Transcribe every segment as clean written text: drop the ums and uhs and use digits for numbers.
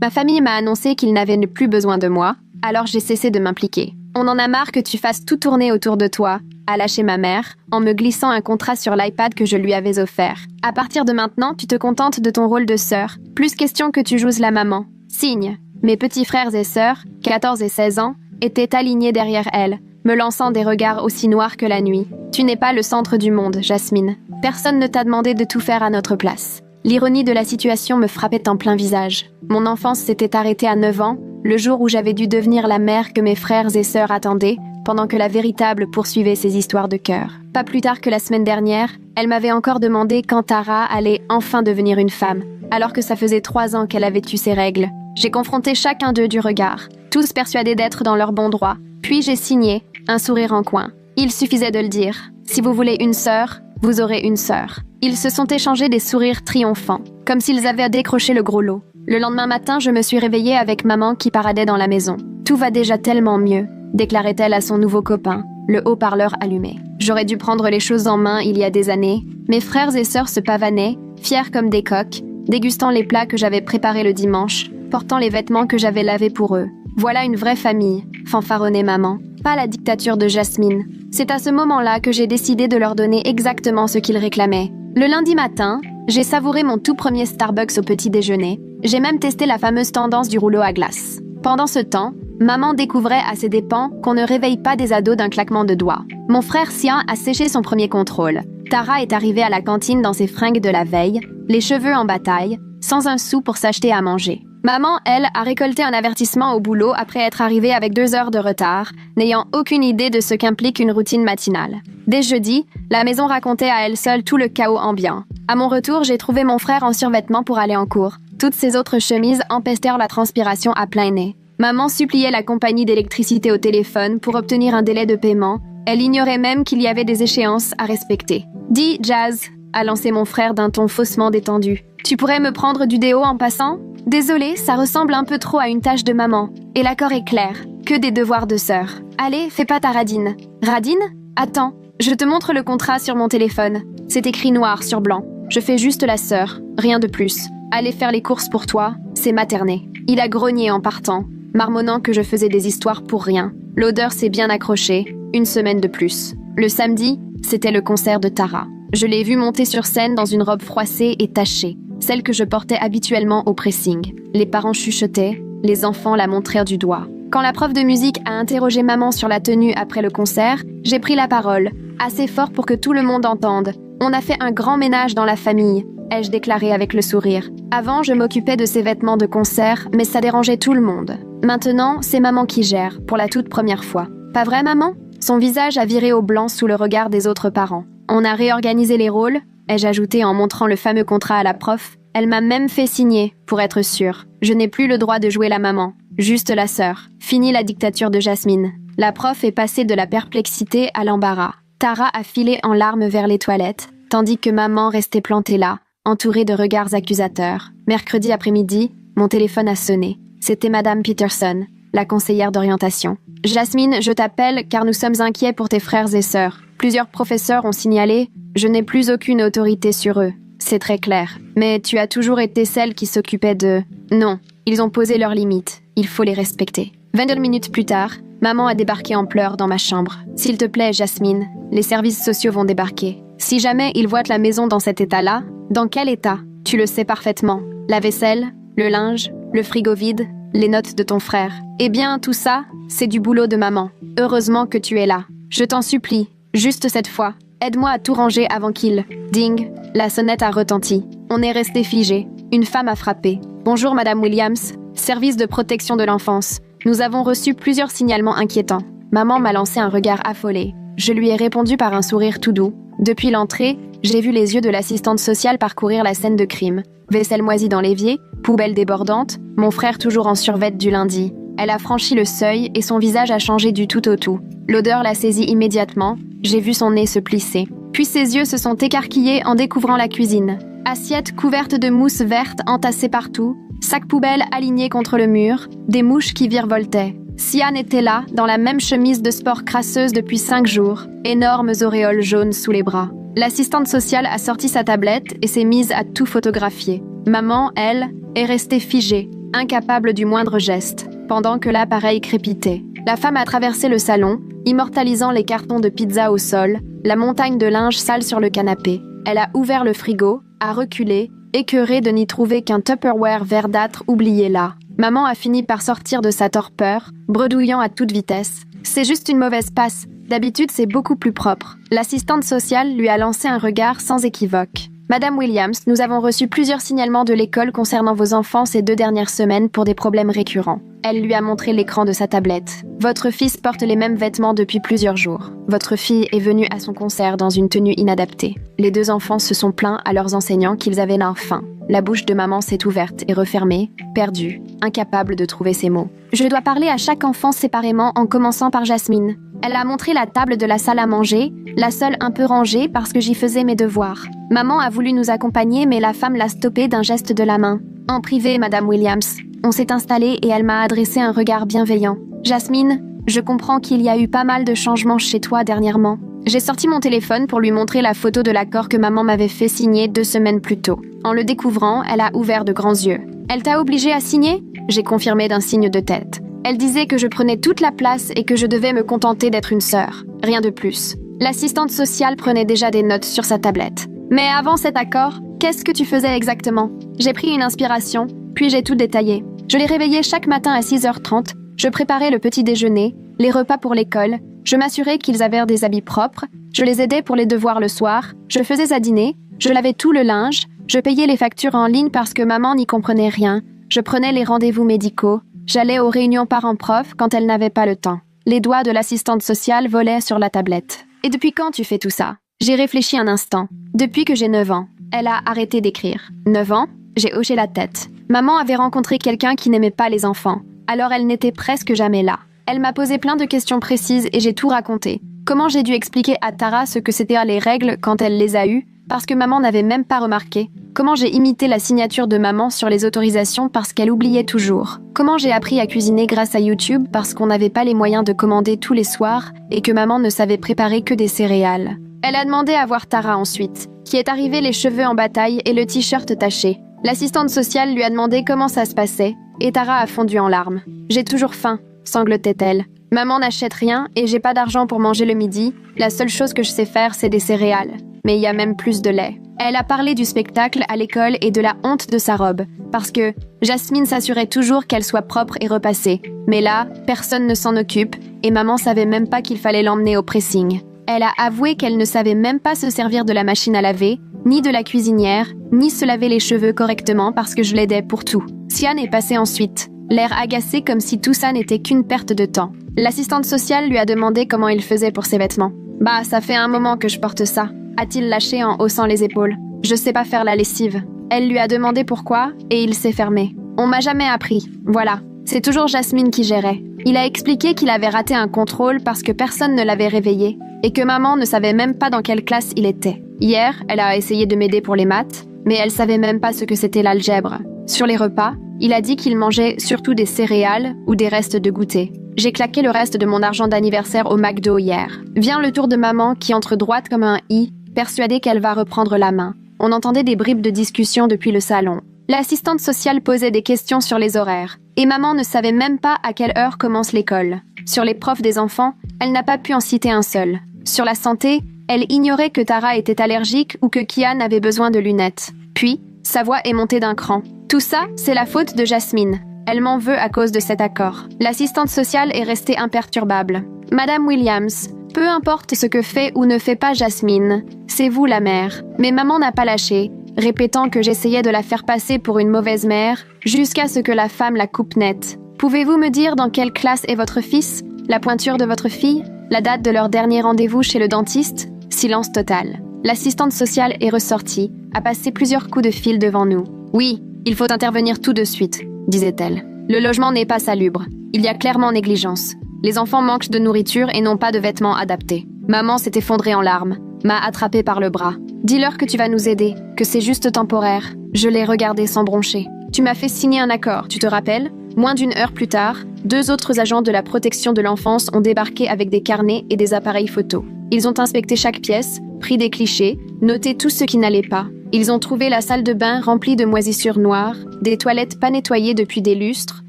Ma famille m'a annoncé qu'ils n'avaient plus besoin de moi, alors j'ai cessé de m'impliquer. On en a marre que tu fasses tout tourner autour de toi, a lâché ma mère, en me glissant un contrat sur l'iPad que je lui avais offert. À partir de maintenant, tu te contentes de ton rôle de sœur. Plus question que tu joues la maman. Signe. Mes petits frères et sœurs, 14 et 16 ans, étaient alignés derrière elle, me lançant des regards aussi noirs que la nuit. Tu n'es pas le centre du monde, Jasmine. Personne ne t'a demandé de tout faire à notre place. L'ironie de la situation me frappait en plein visage. Mon enfance s'était arrêtée à 9 ans, le jour où j'avais dû devenir la mère que mes frères et sœurs attendaient, pendant que la véritable poursuivait ses histoires de cœur. Pas plus tard que la semaine dernière, elle m'avait encore demandé quand Tara allait enfin devenir une femme, alors que ça faisait 3 ans qu'elle avait eu ses règles. J'ai confronté chacun d'eux du regard, tous persuadés d'être dans leur bon droit. Puis j'ai signé, un sourire en coin. Il suffisait de le dire. Si vous voulez une sœur, vous aurez une sœur. Ils se sont échangés des sourires triomphants, comme s'ils avaient décroché le gros lot. Le lendemain matin, je me suis réveillée avec maman qui paradait dans la maison. « Tout va déjà tellement mieux », déclarait-elle à son nouveau copain, le haut-parleur allumé. J'aurais dû prendre les choses en main il y a des années. Mes frères et sœurs se pavanaient, fiers comme des coqs, dégustant les plats que j'avais préparés le dimanche, portant les vêtements que j'avais lavés pour eux. Voilà une vraie famille, fanfaronnait maman. Pas la dictature de Jasmine. C'est à ce moment-là que j'ai décidé de leur donner exactement ce qu'ils réclamaient. Le lundi matin, j'ai savouré mon tout premier Starbucks au petit déjeuner. J'ai même testé la fameuse tendance du rouleau à glace. Pendant ce temps, maman découvrait à ses dépens qu'on ne réveille pas des ados d'un claquement de doigts. Mon frère Sian a séché son premier contrôle. Tara est arrivée à la cantine dans ses fringues de la veille, les cheveux en bataille, sans un sou pour s'acheter à manger. Maman, elle, a récolté un avertissement au boulot après être arrivée avec 2 heures de retard, n'ayant aucune idée de ce qu'implique une routine matinale. Dès jeudi, la maison racontait à elle seule tout le chaos ambiant. À mon retour, j'ai trouvé mon frère en survêtement pour aller en cours. Toutes ses autres chemises empestèrent la transpiration à plein nez. Maman suppliait la compagnie d'électricité au téléphone pour obtenir un délai de paiement. Elle ignorait même qu'il y avait des échéances à respecter. « Dis, Jazz », a lancé mon frère d'un ton faussement détendu. « Tu pourrais me prendre du déo en passant ?» Désolée, ça ressemble un peu trop à une tâche de maman. Et l'accord est clair. Que des devoirs de sœur. Allez, fais pas ta radine. Radine ? Attends, je te montre le contrat sur mon téléphone. C'est écrit noir sur blanc. Je fais juste la sœur, rien de plus. Aller faire les courses pour toi, c'est materner. Il a grogné en partant, marmonnant que je faisais des histoires pour rien. L'odeur s'est bien accrochée, 1 semaine de plus. Le samedi, c'était le concert de Tara. Je l'ai vue monter sur scène dans une robe froissée et tachée, celle que je portais habituellement au pressing. Les parents chuchotaient, les enfants la montrèrent du doigt. Quand la prof de musique a interrogé maman sur la tenue après le concert, j'ai pris la parole, assez fort pour que tout le monde entende. On a fait un grand ménage dans la famille, ai-je déclaré avec le sourire. Avant, je m'occupais de ses vêtements de concert, mais ça dérangeait tout le monde. Maintenant, c'est maman qui gère, pour la toute première fois. Pas vrai, maman ? Son visage a viré au blanc sous le regard des autres parents. On a réorganisé les rôles, ai-je ajouté en montrant le fameux contrat à la prof. Elle m'a même fait signer, pour être sûre. Je n'ai plus le droit de jouer la maman, juste la sœur. Fini la dictature de Jasmine. La prof est passée de la perplexité à l'embarras. Tara a filé en larmes vers les toilettes, tandis que maman restait plantée là, entourée de regards accusateurs. Mercredi après-midi, mon téléphone a sonné. C'était Madame Peterson, la conseillère d'orientation. « Jasmine, je t'appelle car nous sommes inquiets pour tes frères et sœurs. Plusieurs professeurs ont signalé, je n'ai plus aucune autorité sur eux. C'est très clair. Mais tu as toujours été celle qui s'occupait de... Non, ils ont posé leurs limites. Il faut les respecter. » 22 minutes plus tard, maman a débarqué en pleurs dans ma chambre. « S'il te plaît, Jasmine, les services sociaux vont débarquer. Si jamais ils voient la maison dans cet état-là, dans quel état? Tu le sais parfaitement. La vaisselle, le linge, le frigo vide, les notes de ton frère. Eh bien, tout ça, c'est du boulot de maman. Heureusement que tu es là. Je t'en supplie, juste cette fois. Aide-moi à tout ranger avant qu'il... » Ding, la sonnette a retenti. On est resté figé. Une femme a frappé. « Bonjour, Madame Williams, service de protection de l'enfance. Nous avons reçu plusieurs signalements inquiétants. » Maman m'a lancé un regard affolé. Je lui ai répondu par un sourire tout doux. Depuis l'entrée, j'ai vu les yeux de l'assistante sociale parcourir la scène de crime. Vaisselle moisie dans l'évier, poubelle débordante, mon frère toujours en survêt du lundi. Elle a franchi le seuil et son visage a changé du tout au tout. L'odeur l'a saisie immédiatement. J'ai vu son nez se plisser. Puis ses yeux se sont écarquillés en découvrant la cuisine. Assiette couverte de mousse verte entassée partout, sac poubelle aligné contre le mur, des mouches qui virevoltaient. Sian était là, dans la même chemise de sport crasseuse depuis 5 jours, énormes auréoles jaunes sous les bras. L'assistante sociale a sorti sa tablette et s'est mise à tout photographier. Maman, elle, est restée figée, incapable du moindre geste, pendant que l'appareil crépitait. La femme a traversé le salon, immortalisant les cartons de pizza au sol, la montagne de linge sale sur le canapé. Elle a ouvert le frigo, a reculé, écœurée de n'y trouver qu'un Tupperware verdâtre oublié là. Maman a fini par sortir de sa torpeur, bredouillant à toute vitesse. C'est juste une mauvaise passe. D'habitude, c'est beaucoup plus propre. L'assistante sociale lui a lancé un regard sans équivoque. Madame Williams, nous avons reçu plusieurs signalements de l'école concernant vos enfants ces 2 dernières semaines pour des problèmes récurrents. Elle lui a montré l'écran de sa tablette. Votre fils porte les mêmes vêtements depuis plusieurs jours. Votre fille est venue à son concert dans une tenue inadaptée. Les 2 enfants se sont plaints à leurs enseignants qu'ils avaient l'air faim. La bouche de maman s'est ouverte et refermée, perdue, incapable de trouver ses mots. Je dois parler à chaque enfant séparément en commençant par Jasmine. Elle a montré la table de la salle à manger, la seule un peu rangée parce que j'y faisais mes devoirs. Maman a voulu nous accompagner mais la femme l'a stoppée d'un geste de la main. En privé, Madame Williams. On s'est installé et elle m'a adressé un regard bienveillant. Jasmine, je comprends qu'il y a eu pas mal de changements chez toi dernièrement. J'ai sorti mon téléphone pour lui montrer la photo de l'accord que maman m'avait fait signer 2 semaines plus tôt. En le découvrant, elle a ouvert de grands yeux. Elle t'a obligée à signer ? J'ai confirmé d'un signe de tête. Elle disait que je prenais toute la place et que je devais me contenter d'être une sœur. Rien de plus. L'assistante sociale prenait déjà des notes sur sa tablette. Mais avant cet accord, qu'est-ce que tu faisais exactement ? J'ai pris une inspiration, puis j'ai tout détaillé. Je les réveillais chaque matin à 6h30, je préparais le petit déjeuner, les repas pour l'école, je m'assurais qu'ils avaient des habits propres, je les aidais pour les devoirs le soir, je faisais à dîner, je lavais tout le linge, je payais les factures en ligne parce que maman n'y comprenait rien, je prenais les rendez-vous médicaux, j'allais aux réunions parents-prof quand elle n'avait pas le temps. Les doigts de l'assistante sociale volaient sur la tablette. Et depuis quand tu fais tout ça ? J'ai réfléchi un instant. Depuis que j'ai 9 ans. Elle a arrêté d'écrire. 9 ans ? J'ai hoché la tête. Maman avait rencontré quelqu'un qui n'aimait pas les enfants. Alors elle n'était presque jamais là. Elle m'a posé plein de questions précises et j'ai tout raconté. Comment j'ai dû expliquer à Tara ce que c'était les règles quand elle les a eues, parce que maman n'avait même pas remarqué. Comment j'ai imité la signature de maman sur les autorisations parce qu'elle oubliait toujours. Comment j'ai appris à cuisiner grâce à YouTube parce qu'on n'avait pas les moyens de commander tous les soirs et que maman ne savait préparer que des céréales. Elle a demandé à voir Tara ensuite, qui est arrivée les cheveux en bataille et le t-shirt taché. L'assistante sociale lui a demandé comment ça se passait, et Tara a fondu en larmes. « J'ai toujours faim », sanglotait-elle. « Maman n'achète rien et j'ai pas d'argent pour manger le midi. La seule chose que je sais faire, c'est des céréales. Mais il y a même plus de lait. » Elle a parlé du spectacle à l'école et de la honte de sa robe, parce que Jasmine s'assurait toujours qu'elle soit propre et repassée. Mais là, personne ne s'en occupe, et maman savait même pas qu'il fallait l'emmener au pressing. Elle a avoué qu'elle ne savait même pas se servir de la machine à laver, ni de la cuisinière, ni se laver les cheveux correctement parce que je l'aidais pour tout. Sian est passée ensuite, l'air agacé comme si tout ça n'était qu'une perte de temps. L'assistante sociale lui a demandé comment il faisait pour ses vêtements. « Bah, ça fait un moment que je porte ça », a-t-il lâché en haussant les épaules. « Je sais pas faire la lessive. » Elle lui a demandé pourquoi et il s'est fermé. « On m'a jamais appris. Voilà. C'est toujours Jasmine qui gérait. » Il a expliqué qu'il avait raté un contrôle parce que personne ne l'avait réveillé et que maman ne savait même pas dans quelle classe il était. Hier, elle a essayé de m'aider pour les maths, mais elle savait même pas ce que c'était l'algèbre. Sur les repas, il a dit qu'il mangeait surtout des céréales ou des restes de goûter. J'ai claqué le reste de mon argent d'anniversaire au McDo hier. Vient le tour de maman qui entre droite comme un i, persuadée qu'elle va reprendre la main. On entendait des bribes de discussion depuis le salon. L'assistante sociale posait des questions sur les horaires, et maman ne savait même pas à quelle heure commence l'école. Sur les profs des enfants, elle n'a pas pu en citer un seul. Sur la santé, elle ignorait que Tara était allergique ou que Kian avait besoin de lunettes. Puis, sa voix est montée d'un cran. Tout ça, c'est la faute de Jasmine. Elle m'en veut à cause de cet accord. L'assistante sociale est restée imperturbable. Madame Williams, peu importe ce que fait ou ne fait pas Jasmine, c'est vous la mère. Mais maman n'a pas lâché, répétant que j'essayais de la faire passer pour une mauvaise mère, jusqu'à ce que la femme la coupe nette. Pouvez-vous me dire dans quelle classe est votre fils ? La pointure de votre fille ? La date de leur dernier rendez-vous chez le dentiste ? Silence total. L'assistante sociale est ressortie, a passé plusieurs coups de fil devant nous. « Oui, il faut intervenir tout de suite », disait-elle. « Le logement n'est pas salubre. Il y a clairement négligence. Les enfants manquent de nourriture et n'ont pas de vêtements adaptés. » Maman s'est effondrée en larmes, m'a attrapée par le bras. « Dis-leur que tu vas nous aider, que c'est juste temporaire. » Je l'ai regardée sans broncher. « Tu m'as fait signer un accord, tu te rappelles ? » Moins d'une heure plus tard, 2 autres agents de la protection de l'enfance ont débarqué avec des carnets et des appareils photos. Ils ont inspecté chaque pièce, pris des clichés, noté tout ce qui n'allait pas. Ils ont trouvé la salle de bain remplie de moisissures noires, des toilettes pas nettoyées depuis des lustres,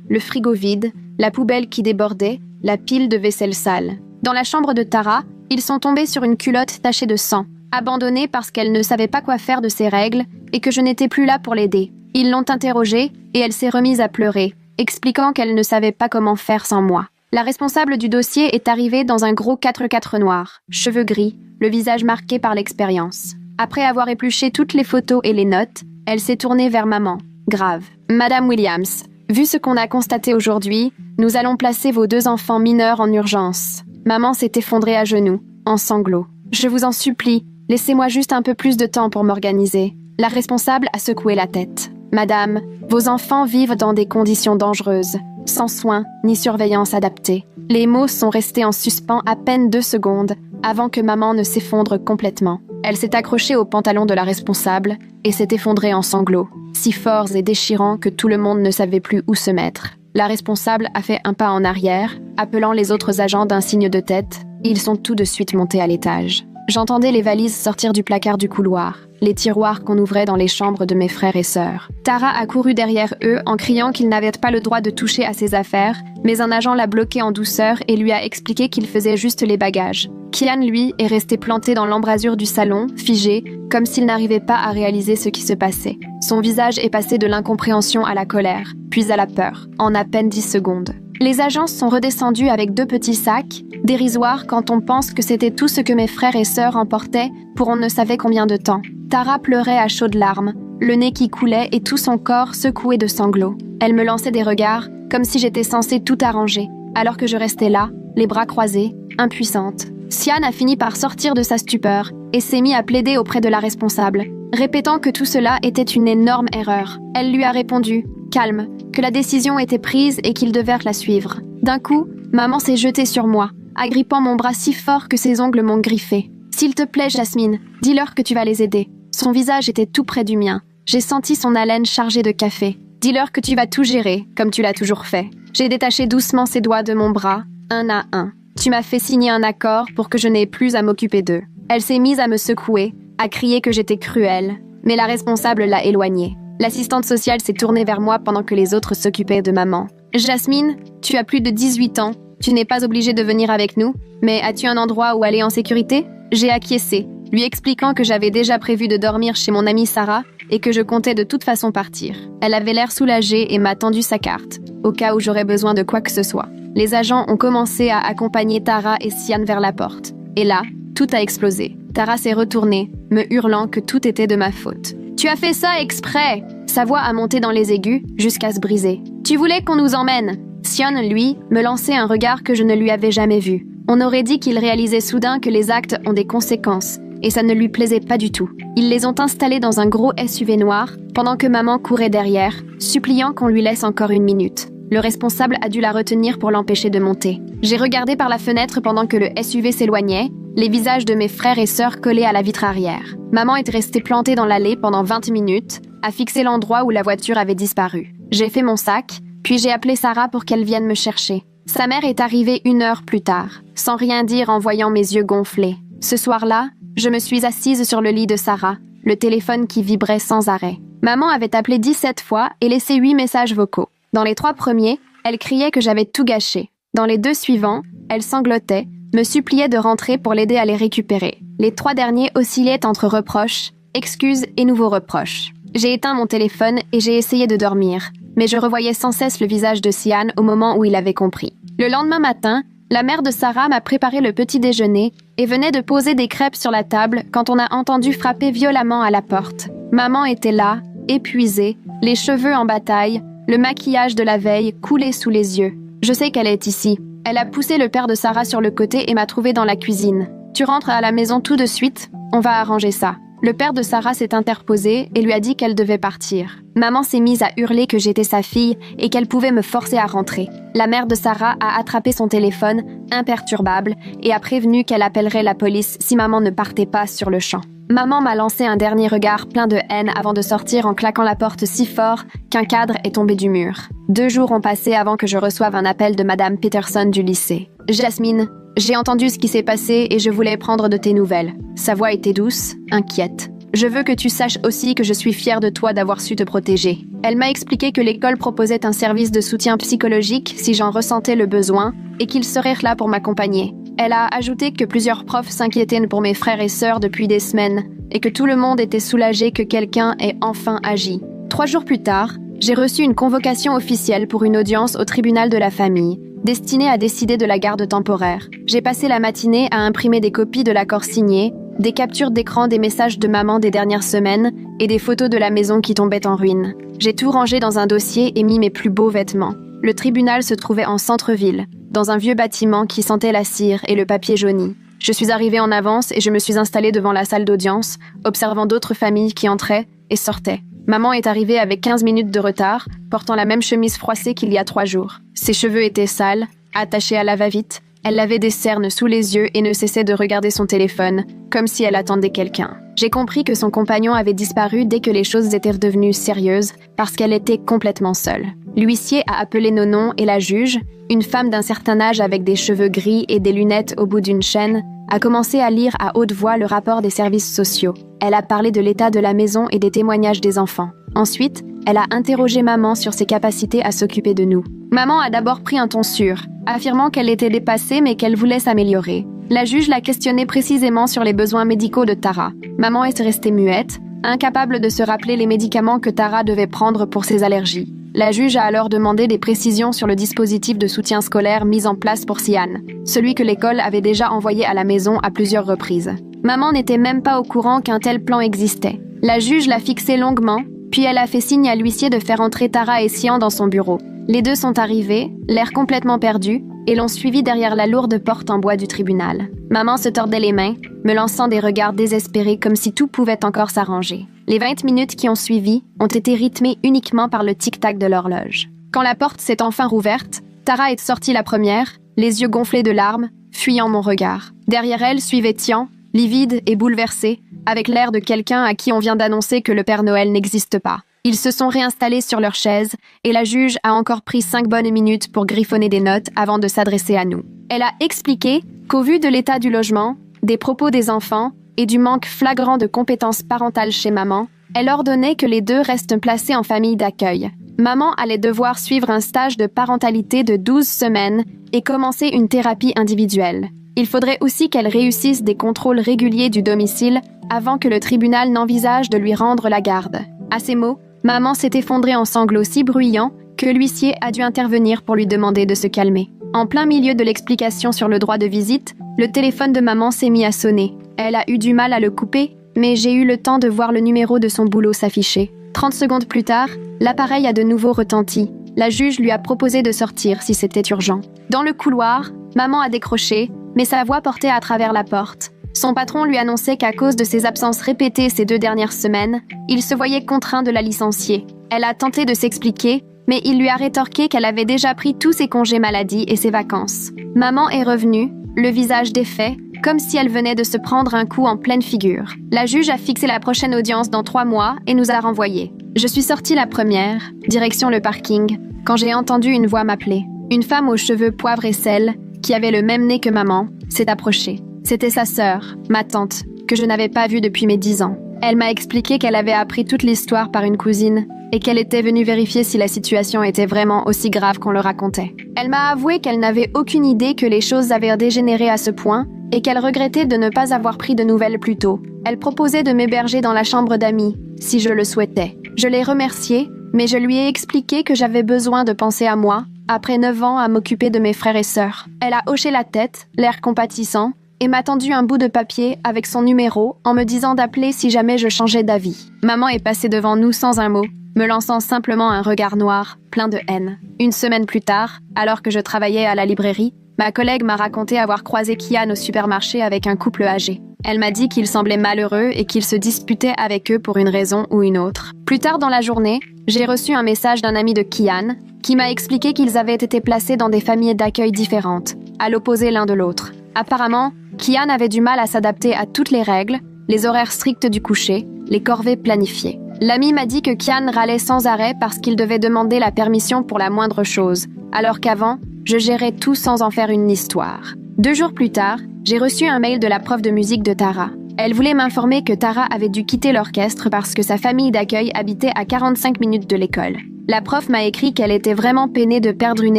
le frigo vide, la poubelle qui débordait, la pile de vaisselle sale. Dans la chambre de Tara, ils sont tombés sur une culotte tachée de sang, abandonnée parce qu'elle ne savait pas quoi faire de ses règles et que je n'étais plus là pour l'aider. Ils l'ont interrogée et elle s'est remise à pleurer, expliquant qu'elle ne savait pas comment faire sans moi. La responsable du dossier est arrivée dans un gros 4x4 noir, cheveux gris, le visage marqué par l'expérience. Après avoir épluché toutes les photos et les notes, elle s'est tournée vers maman. Grave. Madame Williams, vu ce qu'on a constaté aujourd'hui, nous allons placer vos 2 enfants mineurs en urgence. Maman s'est effondrée à genoux, en sanglots. Je vous en supplie, laissez-moi juste un peu plus de temps pour m'organiser. La responsable a secoué la tête. Madame, vos enfants vivent dans des conditions dangereuses, sans soins ni surveillance adaptée. Les mots sont restés en suspens à peine 2 secondes avant que maman ne s'effondre complètement. Elle s'est accrochée au pantalon de la responsable et s'est effondrée en sanglots, si forts et déchirants que tout le monde ne savait plus où se mettre. La responsable a fait un pas en arrière, appelant les autres agents d'un signe de tête. Ils sont tout de suite montés à l'étage. J'entendais les valises sortir du placard du couloir, les tiroirs qu'on ouvrait dans les chambres de mes frères et sœurs. Tara a couru derrière eux en criant qu'il n'avait pas le droit de toucher à ses affaires, mais un agent l'a bloqué en douceur et lui a expliqué qu'il faisait juste les bagages. Kylian, lui, est resté planté dans l'embrasure du salon, figé, comme s'il n'arrivait pas à réaliser ce qui se passait. Son visage est passé de l'incompréhension à la colère, puis à la peur, en à peine 10 secondes. Les agents sont redescendus avec 2 petits sacs, dérisoires quand on pense que c'était tout ce que mes frères et sœurs emportaient pour on ne savait combien de temps. Tara pleurait à chaudes larmes, le nez qui coulait et tout son corps secoué de sanglots. Elle me lançait des regards, comme si j'étais censée tout arranger, alors que je restais là, les bras croisés, impuissante. Sian a fini par sortir de sa stupeur et s'est mis à plaider auprès de la responsable, répétant que tout cela était une énorme erreur. Elle lui a répondu, calme, que la décision était prise et qu'ils devaient la suivre. D'un coup, maman s'est jetée sur moi, agrippant mon bras si fort que ses ongles m'ont griffé. « S'il te plaît, Jasmine, dis-leur que tu vas les aider. » Son visage était tout près du mien. J'ai senti son haleine chargée de café. « Dis-leur que tu vas tout gérer, comme tu l'as toujours fait. » J'ai détaché doucement ses doigts de mon bras, un à un. « Tu m'as fait signer un accord pour que je n'aie plus à m'occuper d'eux. » Elle s'est mise à me secouer, à crier que j'étais cruelle, mais la responsable l'a éloignée. L'assistante sociale s'est tournée vers moi pendant que les autres s'occupaient de maman. « Jasmine, tu as plus de 18 ans. Tu n'es pas obligée de venir avec nous, mais as-tu un endroit où aller en sécurité ?» J'ai acquiescé, lui expliquant que j'avais déjà prévu de dormir chez mon amie Sarah et que je comptais de toute façon partir. Elle avait l'air soulagée et m'a tendu sa carte, au cas où j'aurais besoin de quoi que ce soit. Les agents ont commencé à accompagner Tara et Sian vers la porte. Et là, tout a explosé. Tara s'est retournée, me hurlant que tout était de ma faute. « Tu as fait ça exprès !» Sa voix a monté dans les aigus, jusqu'à se briser. « Tu voulais qu'on nous emmène !» Sian, lui, me lançait un regard que je ne lui avais jamais vu. On aurait dit qu'il réalisait soudain que les actes ont des conséquences, et ça ne lui plaisait pas du tout. Ils les ont installés dans un gros SUV noir, pendant que maman courait derrière, suppliant qu'on lui laisse encore 1 minute. Le responsable a dû la retenir pour l'empêcher de monter. J'ai regardé par la fenêtre pendant que le SUV s'éloignait, les visages de mes frères et sœurs collés à la vitre arrière. Maman est restée plantée dans l'allée pendant 20 minutes, à fixer l'endroit où la voiture avait disparu. J'ai fait mon sac, puis j'ai appelé Sarah pour qu'elle vienne me chercher. Sa mère est arrivée 1 heure plus tard, sans rien dire en voyant mes yeux gonflés. Ce soir-là, je me suis assise sur le lit de Sarah, le téléphone qui vibrait sans arrêt. Maman avait appelé 17 fois et laissé 8 messages vocaux. Dans les 3 premiers, elle criait que j'avais tout gâché. Dans les 2 suivants, elle sanglotait, me suppliait de rentrer pour l'aider à les récupérer. Les 3 derniers oscillaient entre reproches, excuses et nouveaux reproches. J'ai éteint mon téléphone et j'ai essayé de dormir, mais je revoyais sans cesse le visage de Sian au moment où il avait compris. Le lendemain matin, la mère de Sarah m'a préparé le petit déjeuner et venait de poser des crêpes sur la table quand on a entendu frapper violemment à la porte. Maman était là, épuisée, les cheveux en bataille, le maquillage de la veille coulé sous les yeux. Je sais qu'elle est ici. Elle a poussé le père de Sarah sur le côté et m'a trouvée dans la cuisine. « Tu rentres à la maison tout de suite, on va arranger ça. » Le père de Sarah s'est interposé et lui a dit qu'elle devait partir. Maman s'est mise à hurler que j'étais sa fille et qu'elle pouvait me forcer à rentrer. La mère de Sarah a attrapé son téléphone, imperturbable, et a prévenu qu'elle appellerait la police si maman ne partait pas sur le champ. Maman m'a lancé un dernier regard plein de haine avant de sortir en claquant la porte si fort qu'un cadre est tombé du mur. 2 jours ont passé avant que je reçoive un appel de Madame Peterson du lycée. « Jasmine, j'ai entendu ce qui s'est passé et je voulais prendre de tes nouvelles. » Sa voix était douce, inquiète. « Je veux que tu saches aussi que je suis fière de toi d'avoir su te protéger. » Elle m'a expliqué que l'école proposait un service de soutien psychologique si j'en ressentais le besoin et qu'ils seraient là pour m'accompagner. Elle a ajouté que plusieurs profs s'inquiétaient pour mes frères et sœurs depuis des semaines et que tout le monde était soulagé que quelqu'un ait enfin agi. 3 jours plus tard, j'ai reçu une convocation officielle pour une audience au tribunal de la famille, destinée à décider de la garde temporaire. J'ai passé la matinée à imprimer des copies de l'accord signé, des captures d'écran des messages de maman des dernières semaines et des photos de la maison qui tombait en ruine. J'ai tout rangé dans un dossier et mis mes plus beaux vêtements. Le tribunal se trouvait en centre-ville, dans un vieux bâtiment qui sentait la cire et le papier jauni. Je suis arrivée en avance et je me suis installée devant la salle d'audience, observant d'autres familles qui entraient et sortaient. Maman est arrivée avec 15 minutes de retard, portant la même chemise froissée qu'il y a 3 jours. Ses cheveux étaient sales, attachés à la va-vite. Elle avait des cernes sous les yeux et ne cessait de regarder son téléphone, comme si elle attendait quelqu'un. J'ai compris que son compagnon avait disparu dès que les choses étaient devenues sérieuses, parce qu'elle était complètement seule. L'huissier a appelé nos noms et la juge, une femme d'un certain âge avec des cheveux gris et des lunettes au bout d'une chaîne, a commencé à lire à haute voix le rapport des services sociaux. Elle a parlé de l'état de la maison et des témoignages des enfants. Ensuite, elle a interrogé maman sur ses capacités à s'occuper de nous. Maman a d'abord pris un ton sûr, affirmant qu'elle était dépassée mais qu'elle voulait s'améliorer. La juge l'a questionnée précisément sur les besoins médicaux de Tara. Maman est restée muette, incapable de se rappeler les médicaments que Tara devait prendre pour ses allergies. La juge a alors demandé des précisions sur le dispositif de soutien scolaire mis en place pour Sian, celui que l'école avait déjà envoyé à la maison à plusieurs reprises. Maman n'était même pas au courant qu'un tel plan existait. La juge l'a fixé longuement, puis elle a fait signe à l'huissier de faire entrer Tara et Sian dans son bureau. Les deux sont arrivés, l'air complètement perdus, et l'ont suivi derrière la lourde porte en bois du tribunal. Maman se tordait les mains, me lançant des regards désespérés comme si tout pouvait encore s'arranger. Les 20 minutes qui ont suivi ont été rythmées uniquement par le tic-tac de l'horloge. Quand la porte s'est enfin rouverte, Tara est sortie la première, les yeux gonflés de larmes, fuyant mon regard. Derrière elle suivait Tian, livide et bouleversé, avec l'air de quelqu'un à qui on vient d'annoncer que le Père Noël n'existe pas. Ils se sont réinstallés sur leur chaise et la juge a encore pris 5 bonnes minutes pour griffonner des notes avant de s'adresser à nous. Elle a expliqué qu'au vu de l'état du logement, des propos des enfants et du manque flagrant de compétences parentales chez maman, elle ordonnait que les deux restent placés en famille d'accueil. Maman allait devoir suivre un stage de parentalité de 12 semaines et commencer une thérapie individuelle. Il faudrait aussi qu'elle réussisse des contrôles réguliers du domicile avant que le tribunal n'envisage de lui rendre la garde. À ces mots, maman s'est effondrée en sanglots si bruyants que l'huissier a dû intervenir pour lui demander de se calmer. En plein milieu de l'explication sur le droit de visite, le téléphone de maman s'est mis à sonner. Elle a eu du mal à le couper, mais j'ai eu le temps de voir le numéro de son boulot s'afficher. 30 secondes plus tard, l'appareil a de nouveau retenti. La juge lui a proposé de sortir si c'était urgent. Dans le couloir, maman a décroché, mais sa voix portait à travers la porte. Son patron lui annonçait qu'à cause de ses absences répétées ces 2 dernières semaines, il se voyait contraint de la licencier. Elle a tenté de s'expliquer, mais il lui a rétorqué qu'elle avait déjà pris tous ses congés maladie et ses vacances. Maman est revenue, le visage défait, comme si elle venait de se prendre un coup en pleine figure. La juge a fixé la prochaine audience dans 3 mois et nous a renvoyés. Je suis sortie la première, direction le parking, quand j'ai entendu une voix m'appeler. Une femme aux cheveux poivre et sel, qui avait le même nez que maman, s'est approchée. C'était sa sœur, ma tante, que je n'avais pas vue depuis mes 10 ans. Elle m'a expliqué qu'elle avait appris toute l'histoire par une cousine et qu'elle était venue vérifier si la situation était vraiment aussi grave qu'on le racontait. Elle m'a avoué qu'elle n'avait aucune idée que les choses avaient dégénéré à ce point et qu'elle regrettait de ne pas avoir pris de nouvelles plus tôt. Elle proposait de m'héberger dans la chambre d'amis, si je le souhaitais. Je l'ai remerciée, mais je lui ai expliqué que j'avais besoin de penser à moi, après 9 ans à m'occuper de mes frères et sœurs. Elle a hoché la tête, l'air compatissant, et m'a tendu un bout de papier avec son numéro en me disant d'appeler si jamais je changeais d'avis. Maman est passée devant nous sans un mot, me lançant simplement un regard noir, plein de haine. Une semaine plus tard, alors que je travaillais à la librairie, ma collègue m'a raconté avoir croisé Kian au supermarché avec un couple âgé. Elle m'a dit qu'il semblait malheureux et qu'il se disputait avec eux pour une raison ou une autre. Plus tard dans la journée, j'ai reçu un message d'un ami de Kian qui m'a expliqué qu'ils avaient été placés dans des familles d'accueil différentes, à l'opposé l'un de l'autre. Apparemment, Kian avait du mal à s'adapter à toutes les règles, les horaires stricts du coucher, les corvées planifiées. L'ami m'a dit que Kian râlait sans arrêt parce qu'il devait demander la permission pour la moindre chose, alors qu'avant, je gérais tout sans en faire une histoire. 2 jours plus tard, j'ai reçu un mail de la prof de musique de Tara. Elle voulait m'informer que Tara avait dû quitter l'orchestre parce que sa famille d'accueil habitait à 45 minutes de l'école. La prof m'a écrit qu'elle était vraiment peinée de perdre une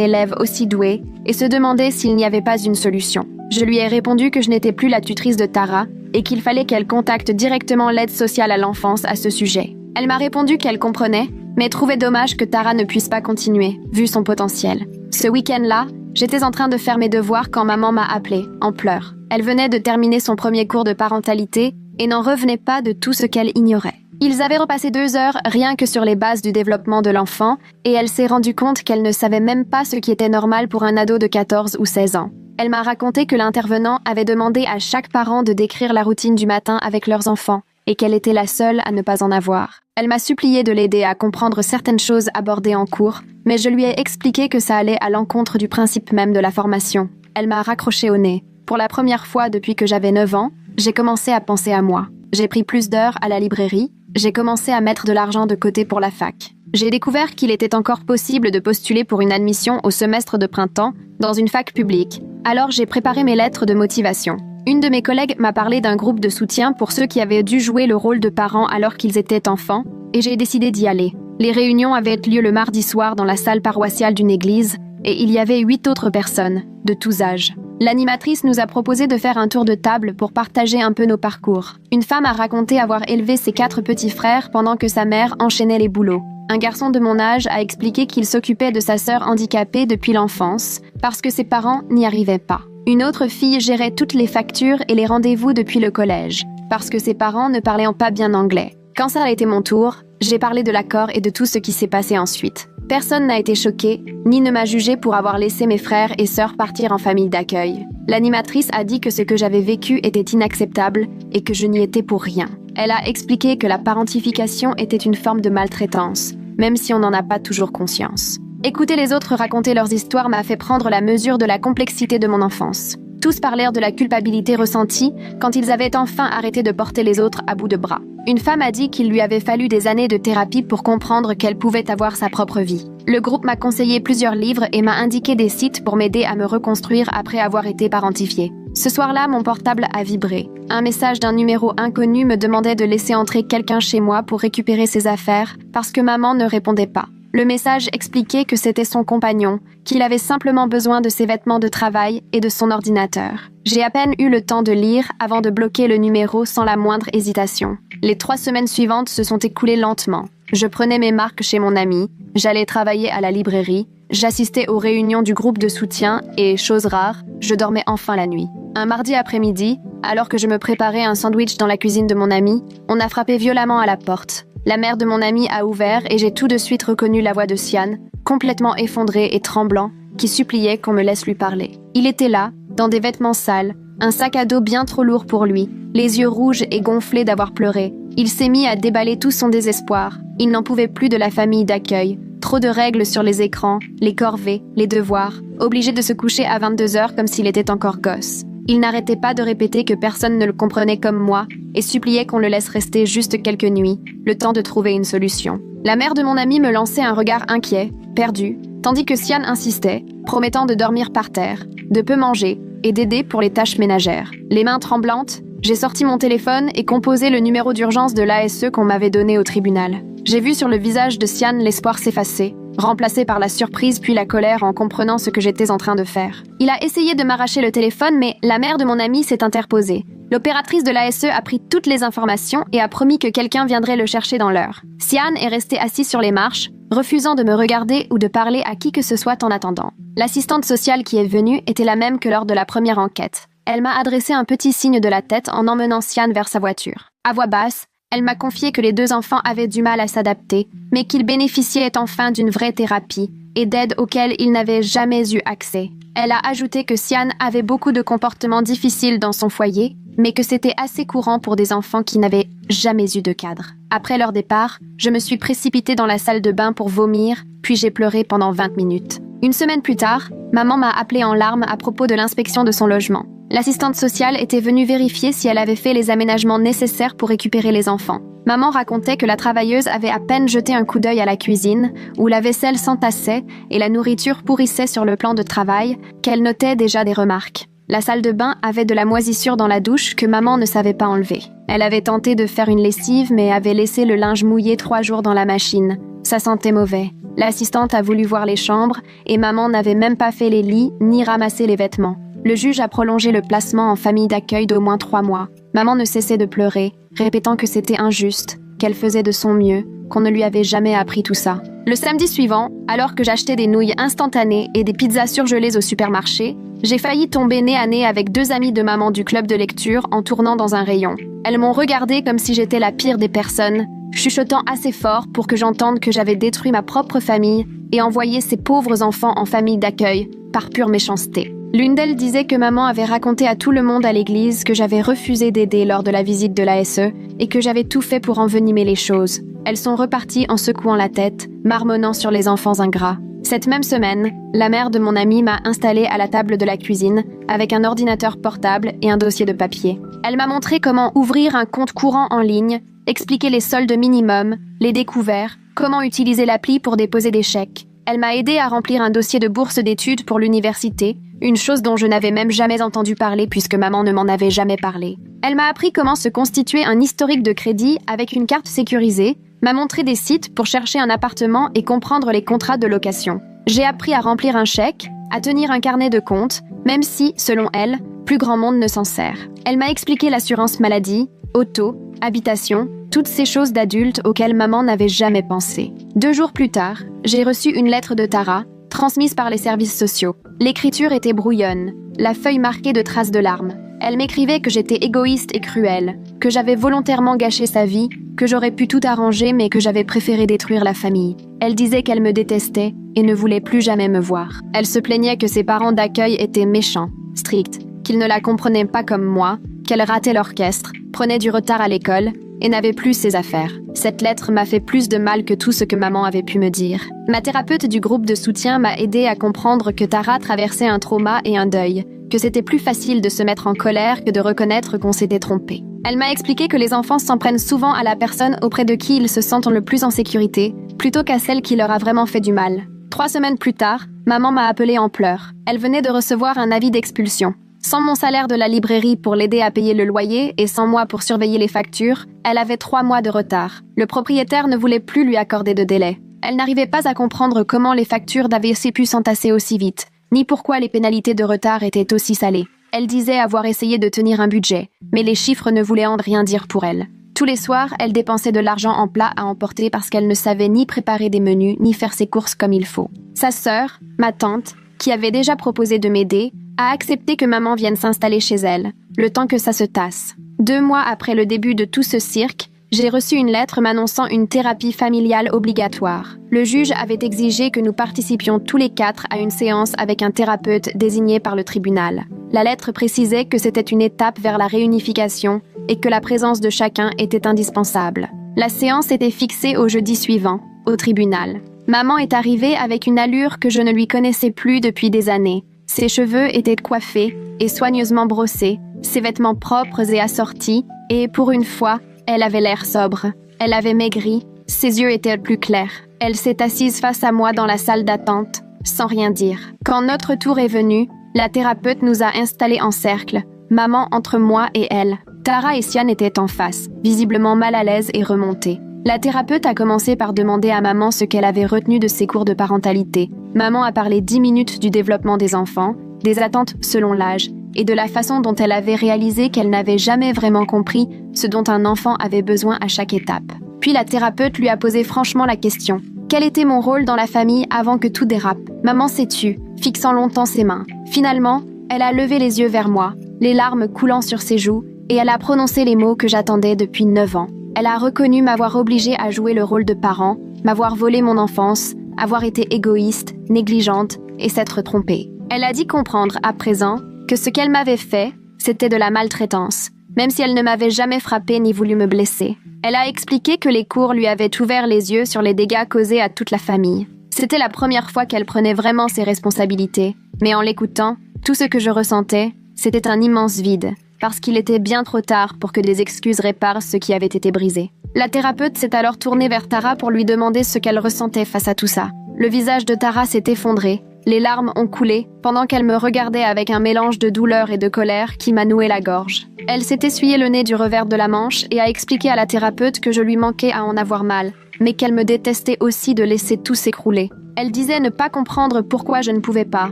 élève aussi douée et se demandait s'il n'y avait pas une solution. Je lui ai répondu que je n'étais plus la tutrice de Tara et qu'il fallait qu'elle contacte directement l'aide sociale à l'enfance à ce sujet. Elle m'a répondu qu'elle comprenait, mais trouvait dommage que Tara ne puisse pas continuer, vu son potentiel. Ce week-end-là, j'étais en train de faire mes devoirs quand maman m'a appelée, en pleurs. Elle venait de terminer son premier cours de parentalité et n'en revenait pas de tout ce qu'elle ignorait. Ils avaient repassé 2 heures rien que sur les bases du développement de l'enfant et elle s'est rendue compte qu'elle ne savait même pas ce qui était normal pour un ado de 14 ou 16 ans. Elle m'a raconté que l'intervenant avait demandé à chaque parent de décrire la routine du matin avec leurs enfants et qu'elle était la seule à ne pas en avoir. Elle m'a supplié de l'aider à comprendre certaines choses abordées en cours, mais je lui ai expliqué que ça allait à l'encontre du principe même de la formation. Elle m'a raccroché au nez. Pour la première fois depuis que j'avais 9 ans, j'ai commencé à penser à moi. J'ai pris plus d'heures à la librairie, j'ai commencé à mettre de l'argent de côté pour la fac. J'ai découvert qu'il était encore possible de postuler pour une admission au semestre de printemps dans une fac publique. Alors j'ai préparé mes lettres de motivation. Une de mes collègues m'a parlé d'un groupe de soutien pour ceux qui avaient dû jouer le rôle de parents alors qu'ils étaient enfants, et j'ai décidé d'y aller. Les réunions avaient lieu le mardi soir dans la salle paroissiale d'une église, et il y avait 8 autres personnes, de tous âges. L'animatrice nous a proposé de faire un tour de table pour partager un peu nos parcours. Une femme a raconté avoir élevé ses 4 petits frères pendant que sa mère enchaînait les boulots. Un garçon de mon âge a expliqué qu'il s'occupait de sa sœur handicapée depuis l'enfance, parce que ses parents n'y arrivaient pas. Une autre fille gérait toutes les factures et les rendez-vous depuis le collège, parce que ses parents ne parlaient pas bien anglais. Quand ça a été mon tour, j'ai parlé de l'accord et de tout ce qui s'est passé ensuite. Personne n'a été choqué, ni ne m'a jugé pour avoir laissé mes frères et sœurs partir en famille d'accueil. L'animatrice a dit que ce que j'avais vécu était inacceptable et que je n'y étais pour rien. Elle a expliqué que la parentification était une forme de maltraitance, même si on n'en a pas toujours conscience. Écouter les autres raconter leurs histoires m'a fait prendre la mesure de la complexité de mon enfance. Tous parlèrent de la culpabilité ressentie quand ils avaient enfin arrêté de porter les autres à bout de bras. Une femme a dit qu'il lui avait fallu des années de thérapie pour comprendre qu'elle pouvait avoir sa propre vie. Le groupe m'a conseillé plusieurs livres et m'a indiqué des sites pour m'aider à me reconstruire après avoir été parentifiée. Ce soir-là, mon portable a vibré. Un message d'un numéro inconnu me demandait de laisser entrer quelqu'un chez moi pour récupérer ses affaires parce que maman ne répondait pas. Le message expliquait que c'était son compagnon, qu'il avait simplement besoin de ses vêtements de travail et de son ordinateur. J'ai à peine eu le temps de lire avant de bloquer le numéro sans la moindre hésitation. Les 3 semaines suivantes se sont écoulées lentement. Je prenais mes marques chez mon ami, j'allais travailler à la librairie, j'assistais aux réunions du groupe de soutien et, chose rare, je dormais enfin la nuit. Un mardi après-midi, alors que je me préparais un sandwich dans la cuisine de mon ami, on a frappé violemment à la porte. La mère de mon ami a ouvert et j'ai tout de suite reconnu la voix de Sian, complètement effondré et tremblant, qui suppliait qu'on me laisse lui parler. Il était là, dans des vêtements sales, un sac à dos bien trop lourd pour lui, les yeux rouges et gonflés d'avoir pleuré. Il s'est mis à déballer tout son désespoir. Il n'en pouvait plus de la famille d'accueil. Trop de règles sur les écrans, les corvées, les devoirs, obligé de se coucher à 22h comme s'il était encore gosse. Il n'arrêtait pas de répéter que personne ne le comprenait comme moi et suppliait qu'on le laisse rester juste quelques nuits, le temps de trouver une solution. La mère de mon ami me lançait un regard inquiet, perdu, tandis que Sian insistait, promettant de dormir par terre, de peu manger et d'aider pour les tâches ménagères. Les mains tremblantes, j'ai sorti mon téléphone et composé le numéro d'urgence de l'ASE qu'on m'avait donné au tribunal. J'ai vu sur le visage de Sian l'espoir s'effacer, remplacé par la surprise puis la colère en comprenant ce que j'étais en train de faire. Il a essayé de m'arracher le téléphone, mais la mère de mon ami s'est interposée. L'opératrice de l'ASE a pris toutes les informations et a promis que quelqu'un viendrait le chercher dans l'heure. Sian est resté assis sur les marches, refusant de me regarder ou de parler à qui que ce soit en attendant. L'assistante sociale qui est venue était la même que lors de la première enquête. Elle m'a adressé un petit signe de la tête en emmenant Sian vers sa voiture. À voix basse, elle m'a confié que les 2 enfants avaient du mal à s'adapter, mais qu'ils bénéficiaient enfin d'une vraie thérapie et d'aide auxquelles ils n'avaient jamais eu accès. Elle a ajouté que Sian avait beaucoup de comportements difficiles dans son foyer, mais que c'était assez courant pour des enfants qui n'avaient jamais eu de cadre. Après leur départ, je me suis précipitée dans la salle de bain pour vomir, puis j'ai pleuré pendant 20 minutes. Une semaine plus tard, maman m'a appelée en larmes à propos de l'inspection de son logement. L'assistante sociale était venue vérifier si elle avait fait les aménagements nécessaires pour récupérer les enfants. Maman racontait que la travailleuse avait à peine jeté un coup d'œil à la cuisine, où la vaisselle s'entassait et la nourriture pourrissait sur le plan de travail, qu'elle notait déjà des remarques. La salle de bain avait de la moisissure dans la douche que maman ne savait pas enlever. Elle avait tenté de faire une lessive mais avait laissé le linge mouillé 3 jours dans la machine. Ça sentait mauvais. L'assistante a voulu voir les chambres et maman n'avait même pas fait les lits ni ramassé les vêtements. Le juge a prolongé le placement en famille d'accueil d'au moins 3 mois. Maman ne cessait de pleurer, répétant que c'était injuste, qu'elle faisait de son mieux, qu'on ne lui avait jamais appris tout ça. Le samedi suivant, alors que j'achetais des nouilles instantanées et des pizzas surgelées au supermarché, j'ai failli tomber nez à nez avec 2 amies de maman du club de lecture en tournant dans un rayon. Elles m'ont regardée comme si j'étais la pire des personnes, chuchotant assez fort pour que j'entende que j'avais détruit ma propre famille et envoyé ces pauvres enfants en famille d'accueil, par pure méchanceté. L'une d'elles disait que maman avait raconté à tout le monde à l'église que j'avais refusé d'aider lors de la visite de l'ASE et que j'avais tout fait pour envenimer les choses. Elles sont reparties en secouant la tête, marmonnant sur les enfants ingrats. Cette même semaine, la mère de mon amie m'a installée à la table de la cuisine avec un ordinateur portable et un dossier de papier. Elle m'a montré comment ouvrir un compte courant en ligne, expliquer les soldes minimums, les découverts, comment utiliser l'appli pour déposer des chèques. Elle m'a aidé à remplir un dossier de bourse d'études pour l'université, une chose dont je n'avais même jamais entendu parler puisque maman ne m'en avait jamais parlé. Elle m'a appris comment se constituer un historique de crédit avec une carte sécurisée, m'a montré des sites pour chercher un appartement et comprendre les contrats de location. J'ai appris à remplir un chèque, à tenir un carnet de comptes, même si, selon elle, plus grand monde ne s'en sert. Elle m'a expliqué l'assurance maladie, auto, habitation, toutes ces choses d'adultes auxquelles maman n'avait jamais pensé. 2 jours plus tard, j'ai reçu une lettre de Tara, transmise par les services sociaux. L'écriture était brouillonne, la feuille marquée de traces de larmes. Elle m'écrivait que j'étais égoïste et cruelle, que j'avais volontairement gâché sa vie, que j'aurais pu tout arranger mais que j'avais préféré détruire la famille. Elle disait qu'elle me détestait et ne voulait plus jamais me voir. Elle se plaignait que ses parents d'accueil étaient méchants, stricts, qu'ils ne la comprenaient pas comme moi, qu'elle ratait l'orchestre, prenait du retard à l'école et n'avait plus ses affaires. Cette lettre m'a fait plus de mal que tout ce que maman avait pu me dire. Ma thérapeute du groupe de soutien m'a aidé à comprendre que Tara traversait un trauma et un deuil, que c'était plus facile de se mettre en colère que de reconnaître qu'on s'était trompé. Elle m'a expliqué que les enfants s'en prennent souvent à la personne auprès de qui ils se sentent le plus en sécurité, plutôt qu'à celle qui leur a vraiment fait du mal. 3 semaines plus tard, maman m'a appelée en pleurs. Elle venait de recevoir un avis d'expulsion. Sans mon salaire de la librairie pour l'aider à payer le loyer et sans moi pour surveiller les factures, elle avait 3 mois de retard. Le propriétaire ne voulait plus lui accorder de délai. Elle n'arrivait pas à comprendre comment les factures d'AVC pu s'entasser aussi vite, ni pourquoi les pénalités de retard étaient aussi salées. Elle disait avoir essayé de tenir un budget, mais les chiffres ne voulaient rien dire pour elle. Tous les soirs, elle dépensait de l'argent en plats à emporter parce qu'elle ne savait ni préparer des menus, ni faire ses courses comme il faut. Sa sœur, ma tante, qui avait déjà proposé de m'aider, a accepté que maman vienne s'installer chez elle, le temps que ça se tasse. 2 mois après le début de tout ce cirque, j'ai reçu une lettre m'annonçant une thérapie familiale obligatoire. Le juge avait exigé que nous participions tous les 4 à une séance avec un thérapeute désigné par le tribunal. La lettre précisait que c'était une étape vers la réunification et que la présence de chacun était indispensable. La séance était fixée au jeudi suivant, au tribunal. Maman est arrivée avec une allure que je ne lui connaissais plus depuis des années. Ses cheveux étaient coiffés et soigneusement brossés, ses vêtements propres et assortis, et pour une fois, elle avait l'air sobre. Elle avait maigri, ses yeux étaient plus clairs. Elle s'est assise face à moi dans la salle d'attente, sans rien dire. Quand notre tour est venu, la thérapeute nous a installés en cercle, maman entre moi et elle. Tara et Sian étaient en face, visiblement mal à l'aise et remontées. La thérapeute a commencé par demander à maman ce qu'elle avait retenu de ses cours de parentalité. Maman a parlé 10 minutes du développement des enfants, des attentes selon l'âge, et de la façon dont elle avait réalisé qu'elle n'avait jamais vraiment compris ce dont un enfant avait besoin à chaque étape. Puis la thérapeute lui a posé franchement la question. Quel était mon rôle dans la famille avant que tout dérape? Maman s'est tue, fixant longtemps ses mains. Finalement, elle a levé les yeux vers moi, les larmes coulant sur ses joues, et elle a prononcé les mots que j'attendais depuis 9 ans. Elle a reconnu m'avoir obligée à jouer le rôle de parent, m'avoir volé mon enfance, avoir été égoïste, négligente et s'être trompée. Elle a dit comprendre à présent que ce qu'elle m'avait fait, c'était de la maltraitance, même si elle ne m'avait jamais frappée ni voulu me blesser. Elle a expliqué que les cours lui avaient ouvert les yeux sur les dégâts causés à toute la famille. C'était la première fois qu'elle prenait vraiment ses responsabilités, mais en l'écoutant, tout ce que je ressentais, c'était un immense vide, parce qu'il était bien trop tard pour que des excuses réparent ce qui avait été brisé. La thérapeute s'est alors tournée vers Tara pour lui demander ce qu'elle ressentait face à tout ça. Le visage de Tara s'est effondré, Les larmes ont coulé pendant qu'elle me regardait avec un mélange de douleur et de colère qui m'a noué la gorge. Elle s'est essuyé le nez du revers de la manche et a expliqué à la thérapeute que je lui manquais à en avoir mal, mais qu'elle me détestait aussi de laisser tout s'écrouler. Elle disait ne pas comprendre pourquoi je ne pouvais pas,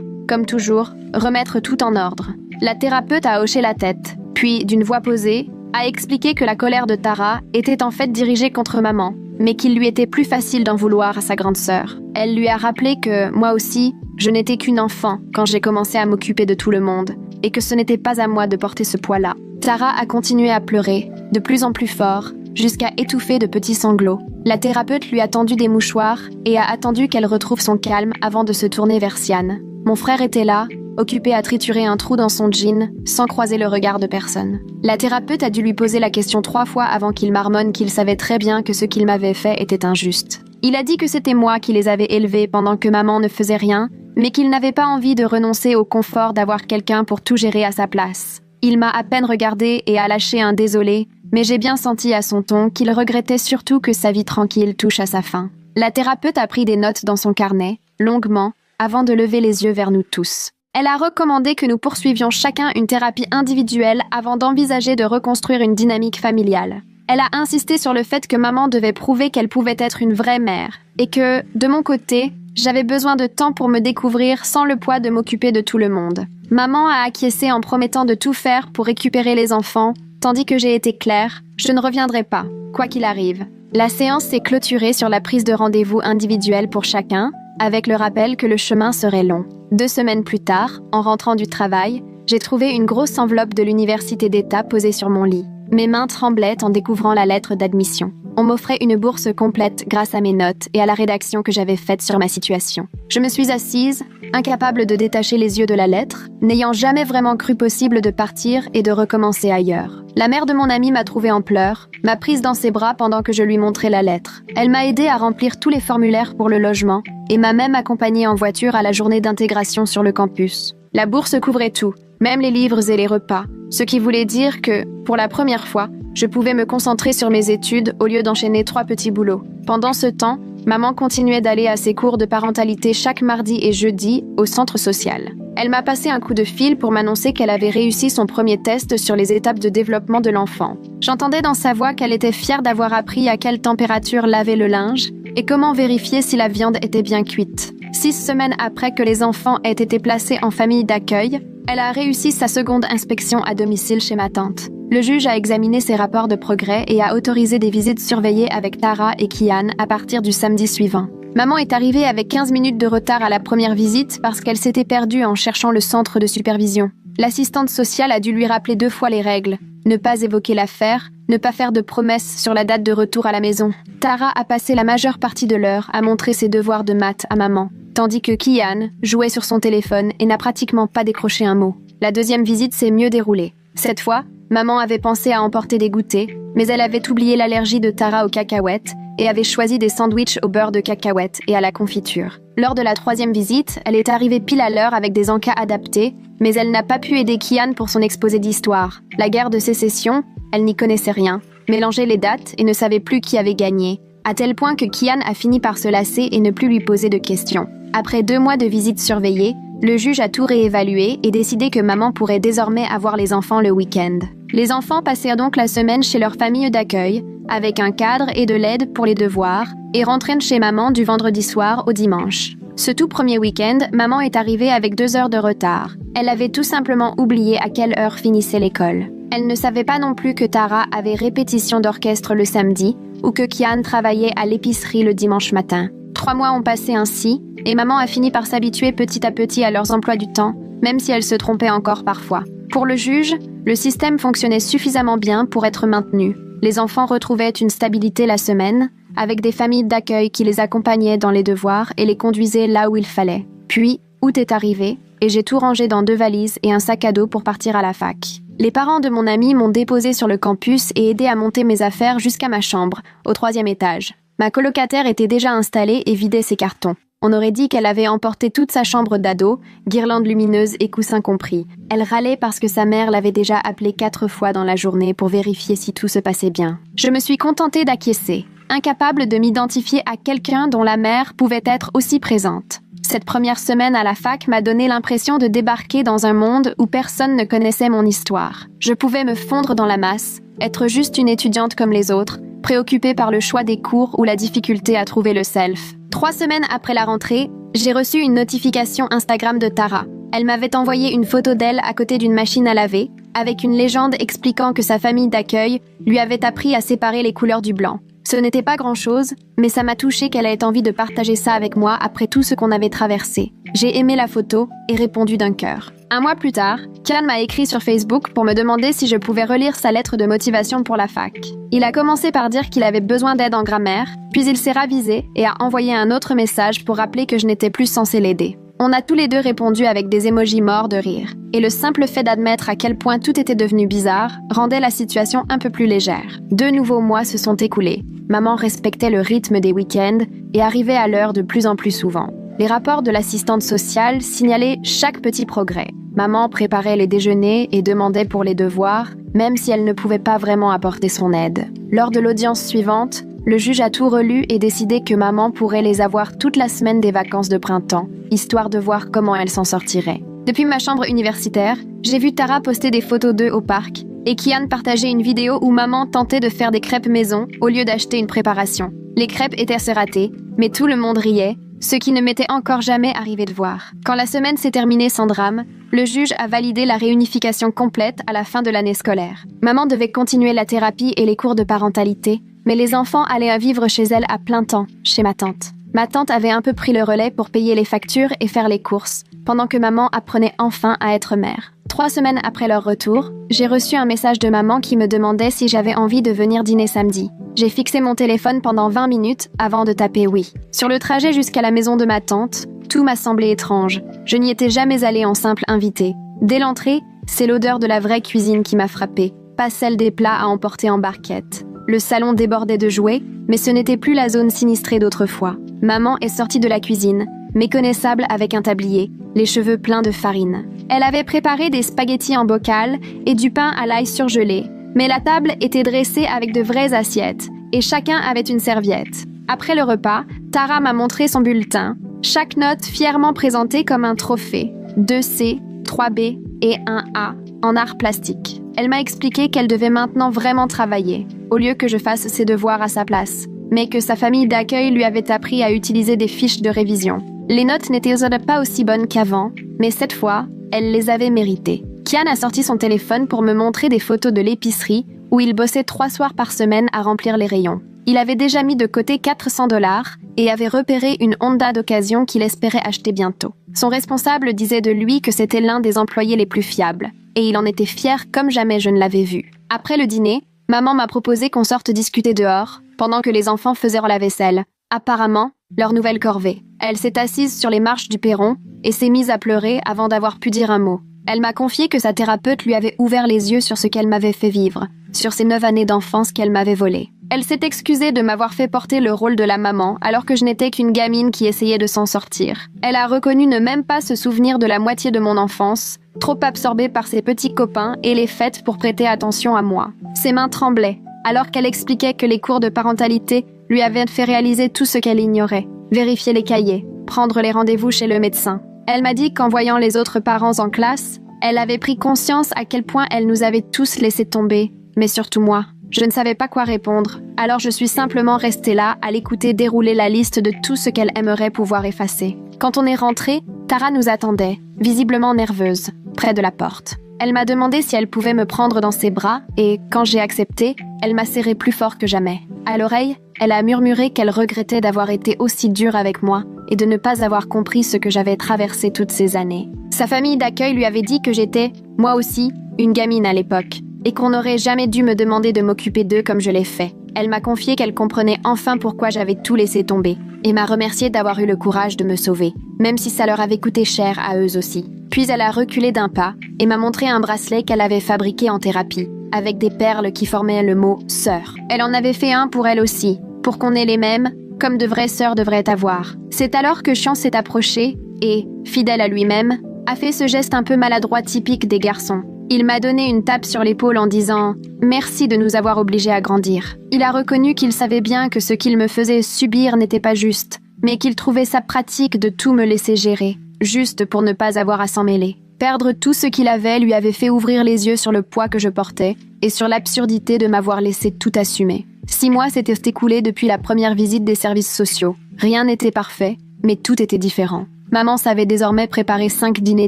comme toujours, remettre tout en ordre. La thérapeute a hoché la tête, puis, d'une voix posée, a expliqué que la colère de Tara était en fait dirigée contre maman, mais qu'il lui était plus facile d'en vouloir à sa grande sœur. Elle lui a rappelé que, moi aussi, je n'étais qu'une enfant quand j'ai commencé à m'occuper de tout le monde, et que ce n'était pas à moi de porter ce poids-là. Tara a continué à pleurer, de plus en plus fort, jusqu'à étouffer de petits sanglots. La thérapeute lui a tendu des mouchoirs et a attendu qu'elle retrouve son calme avant de se tourner vers Sian. Mon frère était là, occupé à triturer un trou dans son jean, sans croiser le regard de personne. La thérapeute a dû lui poser la question 3 fois avant qu'il marmonne qu'il savait très bien que ce qu'il m'avait fait était injuste. Il a dit que c'était moi qui les avais élevés pendant que maman ne faisait rien, mais qu'il n'avait pas envie de renoncer au confort d'avoir quelqu'un pour tout gérer à sa place. Il m'a à peine regardé et a lâché un désolé, mais j'ai bien senti à son ton qu'il regrettait surtout que sa vie tranquille touche à sa fin. La thérapeute a pris des notes dans son carnet, longuement, avant de lever les yeux vers nous tous. Elle a recommandé que nous poursuivions chacun une thérapie individuelle avant d'envisager de reconstruire une dynamique familiale. Elle a insisté sur le fait que maman devait prouver qu'elle pouvait être une vraie mère, et que, de mon côté, j'avais besoin de temps pour me découvrir sans le poids de m'occuper de tout le monde. Maman a acquiescé en promettant de tout faire pour récupérer les enfants, tandis que j'ai été claire, je ne reviendrai pas, quoi qu'il arrive. La séance s'est clôturée sur la prise de rendez-vous individuelle pour chacun, avec le rappel que le chemin serait long. 2 semaines plus tard, en rentrant du travail, j'ai trouvé une grosse enveloppe de l'université d'État posée sur mon lit. Mes mains tremblaient en découvrant la lettre d'admission. On m'offrait une bourse complète grâce à mes notes et à la rédaction que j'avais faite sur ma situation. Je me suis assise, incapable de détacher les yeux de la lettre, n'ayant jamais vraiment cru possible de partir et de recommencer ailleurs. La mère de mon amie m'a trouvée en pleurs, m'a prise dans ses bras pendant que je lui montrais la lettre. Elle m'a aidée à remplir tous les formulaires pour le logement et m'a même accompagnée en voiture à la journée d'intégration sur le campus. La bourse couvrait tout, même les livres et les repas, ce qui voulait dire que, pour la première fois, je pouvais me concentrer sur mes études au lieu d'enchaîner 3 petits boulots. Pendant ce temps, maman continuait d'aller à ses cours de parentalité chaque mardi et jeudi au centre social. Elle m'a passé un coup de fil pour m'annoncer qu'elle avait réussi son premier test sur les étapes de développement de l'enfant. J'entendais dans sa voix qu'elle était fière d'avoir appris à quelle température laver le linge et comment vérifier si la viande était bien cuite. 6 semaines après que les enfants aient été placés en famille d'accueil, elle a réussi sa seconde inspection à domicile chez ma tante. Le juge a examiné ses rapports de progrès et a autorisé des visites surveillées avec Tara et Kian à partir du samedi suivant. Maman est arrivée avec 15 minutes de retard à la première visite parce qu'elle s'était perdue en cherchant le centre de supervision. L'assistante sociale a dû lui rappeler 2 fois les règles. Ne pas évoquer l'affaire, ne pas faire de promesses sur la date de retour à la maison. Tara a passé la majeure partie de l'heure à montrer ses devoirs de maths à maman, tandis que Kian jouait sur son téléphone et n'a pratiquement pas décroché un mot. La deuxième visite s'est mieux déroulée. Cette fois, maman avait pensé à emporter des goûters, mais elle avait oublié l'allergie de Tara aux cacahuètes et avait choisi des sandwichs au beurre de cacahuètes et à la confiture. Lors de la 3e visite, elle est arrivée pile à l'heure avec des encas adaptés, mais elle n'a pas pu aider Kian pour son exposé d'histoire. La guerre de sécession, elle n'y connaissait rien, mélangeait les dates et ne savait plus qui avait gagné, à tel point que Kian a fini par se lasser et ne plus lui poser de questions. Après 2 mois de visites surveillées, le juge a tout réévalué et décidé que maman pourrait désormais avoir les enfants le week-end. Les enfants passèrent donc la semaine chez leur famille d'accueil, avec un cadre et de l'aide pour les devoirs, et rentrèrent chez maman du vendredi soir au dimanche. Ce tout premier week-end, maman est arrivée avec 2 heures de retard. Elle avait tout simplement oublié à quelle heure finissait l'école. Elle ne savait pas non plus que Tara avait répétition d'orchestre le samedi, ou que Kian travaillait à l'épicerie le dimanche matin. 3 mois ont passé ainsi, et maman a fini par s'habituer petit à petit à leurs emplois du temps, même si elle se trompait encore parfois. Pour le juge, le système fonctionnait suffisamment bien pour être maintenu. Les enfants retrouvaient une stabilité la semaine, avec des familles d'accueil qui les accompagnaient dans les devoirs et les conduisaient là où il fallait. Puis, août est arrivé, et j'ai tout rangé dans 2 valises et un sac à dos pour partir à la fac. Les parents de mon ami m'ont déposé sur le campus et aidé à monter mes affaires jusqu'à ma chambre, au 3e étage. Ma colocataire était déjà installée et vidait ses cartons. On aurait dit qu'elle avait emporté toute sa chambre d'ado, guirlandes lumineuses et coussins compris. Elle râlait parce que sa mère l'avait déjà appelée 4 fois dans la journée pour vérifier si tout se passait bien. Je me suis contentée d'acquiescer, incapable de m'identifier à quelqu'un dont la mère pouvait être aussi présente. Cette première semaine à la fac m'a donné l'impression de débarquer dans un monde où personne ne connaissait mon histoire. Je pouvais me fondre dans la masse, être juste une étudiante comme les autres, préoccupée par le choix des cours ou la difficulté à trouver le self. 3 semaines après la rentrée, j'ai reçu une notification Instagram de Tara. Elle m'avait envoyé une photo d'elle à côté d'une machine à laver, avec une légende expliquant que sa famille d'accueil lui avait appris à séparer les couleurs du blanc. Ce n'était pas grand-chose, mais ça m'a touchée qu'elle ait envie de partager ça avec moi après tout ce qu'on avait traversé. J'ai aimé la photo et répondu d'un cœur. 1 mois plus tard, Kian m'a écrit sur Facebook pour me demander si je pouvais relire sa lettre de motivation pour la fac. Il a commencé par dire qu'il avait besoin d'aide en grammaire, puis il s'est ravisé et a envoyé un autre message pour rappeler que je n'étais plus censée l'aider. On a tous les deux répondu avec des émojis morts de rire. Et le simple fait d'admettre à quel point tout était devenu bizarre rendait la situation un peu plus légère. 2 nouveaux mois se sont écoulés. Maman respectait le rythme des week-ends et arrivait à l'heure de plus en plus souvent. Les rapports de l'assistante sociale signalaient chaque petit progrès. Maman préparait les déjeuners et demandait pour les devoirs, même si elle ne pouvait pas vraiment apporter son aide. Lors de l'audience suivante, le juge a tout relu et décidé que maman pourrait les avoir toute la semaine des vacances de printemps, histoire de voir comment elle s'en sortirait. Depuis ma chambre universitaire, j'ai vu Tara poster des photos d'eux au parc et Kian partager une vidéo où maman tentait de faire des crêpes maison au lieu d'acheter une préparation. Les crêpes étaient assez ratées, mais tout le monde riait, ce qui ne m'était encore jamais arrivé de voir. Quand la semaine s'est terminée sans drame, le juge a validé la réunification complète à la fin de l'année scolaire. Maman devait continuer la thérapie et les cours de parentalité, mais les enfants allaient vivre chez elle à plein temps, chez ma tante. Ma tante avait un peu pris le relais pour payer les factures et faire les courses, pendant que maman apprenait enfin à être mère. 3 semaines après leur retour, j'ai reçu un message de maman qui me demandait si j'avais envie de venir dîner samedi. J'ai fixé mon téléphone pendant 20 minutes avant de taper oui. Sur le trajet jusqu'à la maison de ma tante, tout m'a semblé étrange. Je n'y étais jamais allée en simple invitée. Dès l'entrée, c'est l'odeur de la vraie cuisine qui m'a frappée, pas celle des plats à emporter en barquette. Le salon débordait de jouets, mais ce n'était plus la zone sinistrée d'autrefois. Maman est sortie de la cuisine, méconnaissable avec un tablier, les cheveux pleins de farine. Elle avait préparé des spaghettis en bocal et du pain à l'ail surgelé, mais la table était dressée avec de vraies assiettes, et chacun avait une serviette. Après le repas, Tara m'a montré son bulletin, chaque note fièrement présentée comme un trophée, 2C, 3B et 1A, en art plastique. Elle m'a expliqué qu'elle devait maintenant vraiment travailler, au lieu que je fasse ses devoirs à sa place, mais que sa famille d'accueil lui avait appris à utiliser des fiches de révision. Les notes n'étaient pas aussi bonnes qu'avant, mais cette fois, elle les avait méritées. Kian a sorti son téléphone pour me montrer des photos de l'épicerie où il bossait 3 soirs par semaine à remplir les rayons. Il avait déjà mis de côté 400 $ et avait repéré une Honda d'occasion qu'il espérait acheter bientôt. Son responsable disait de lui que c'était l'un des employés les plus fiables, et il en était fier comme jamais je ne l'avais vu. Après le dîner, maman m'a proposé qu'on sorte discuter dehors, pendant que les enfants faisaient la vaisselle. Apparemment, leur nouvelle corvée. Elle s'est assise sur les marches du perron et s'est mise à pleurer avant d'avoir pu dire un mot. Elle m'a confié que sa thérapeute lui avait ouvert les yeux sur ce qu'elle m'avait fait vivre, sur ces 9 années d'enfance qu'elle m'avait volées. Elle s'est excusée de m'avoir fait porter le rôle de la maman alors que je n'étais qu'une gamine qui essayait de s'en sortir. Elle a reconnu ne même pas se souvenir de la moitié de mon enfance, trop absorbée par ses petits copains et les fêtes pour prêter attention à moi. Ses mains tremblaient, alors qu'elle expliquait que les cours de parentalité lui avaient fait réaliser tout ce qu'elle ignorait. Vérifier les cahiers, prendre les rendez-vous chez le médecin. Elle m'a dit qu'en voyant les autres parents en classe, elle avait pris conscience à quel point elle nous avait tous laissé tomber, mais surtout moi. Je ne savais pas quoi répondre, alors je suis simplement restée là à l'écouter dérouler la liste de tout ce qu'elle aimerait pouvoir effacer. Quand on est rentré, Tara nous attendait, visiblement nerveuse, près de la porte. Elle m'a demandé si elle pouvait me prendre dans ses bras et, quand j'ai accepté, elle m'a serré plus fort que jamais. À l'oreille, elle a murmuré qu'elle regrettait d'avoir été aussi dure avec moi et de ne pas avoir compris ce que j'avais traversé toutes ces années. Sa famille d'accueil lui avait dit que j'étais, moi aussi, une gamine à l'époque, et qu'on n'aurait jamais dû me demander de m'occuper d'eux comme je l'ai fait. Elle m'a confié qu'elle comprenait enfin pourquoi j'avais tout laissé tomber, et m'a remercié d'avoir eu le courage de me sauver, même si ça leur avait coûté cher à eux aussi. Puis elle a reculé d'un pas et m'a montré un bracelet qu'elle avait fabriqué en thérapie, avec des perles qui formaient le mot « sœur ». Elle en avait fait un pour elle aussi, pour qu'on ait les mêmes, comme de vraies sœurs devraient avoir. C'est alors que Chian s'est approché et, fidèle à lui-même, a fait ce geste un peu maladroit typique des garçons. Il m'a donné une tape sur l'épaule en disant « Merci de nous avoir obligés à grandir ». Il a reconnu qu'il savait bien que ce qu'il me faisait subir n'était pas juste, mais qu'il trouvait ça pratique de tout me laisser gérer, juste pour ne pas avoir à s'en mêler. Perdre tout ce qu'il avait lui avait fait ouvrir les yeux sur le poids que je portais et sur l'absurdité de m'avoir laissé tout assumer. 6 mois s'étaient écoulés depuis la première visite des services sociaux. Rien n'était parfait, mais tout était différent. Maman savait désormais préparer 5 dîners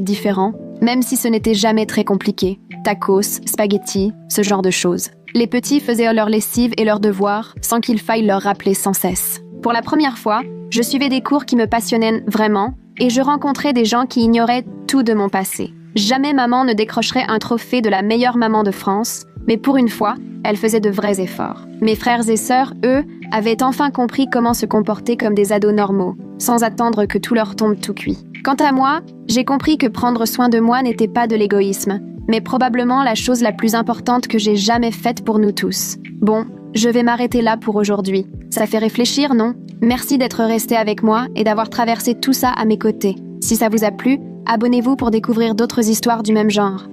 différents, même si ce n'était jamais très compliqué. Tacos, spaghettis, ce genre de choses. Les petits faisaient leur lessive et leurs devoirs sans qu'il faille leur rappeler sans cesse. Pour la première fois, je suivais des cours qui me passionnaient vraiment et je rencontrais des gens qui ignoraient tout de mon passé. Jamais maman ne décrocherait un trophée de la meilleure maman de France, mais pour une fois, elle faisait de vrais efforts. Mes frères et sœurs, eux, avaient enfin compris comment se comporter comme des ados normaux, sans attendre que tout leur tombe tout cuit. Quant à moi, j'ai compris que prendre soin de moi n'était pas de l'égoïsme, mais probablement la chose la plus importante que j'ai jamais faite pour nous tous. Bon, je vais m'arrêter là pour aujourd'hui. Ça fait réfléchir, non? Merci d'être resté avec moi et d'avoir traversé tout ça à mes côtés. Si ça vous a plu, abonnez-vous pour découvrir d'autres histoires du même genre.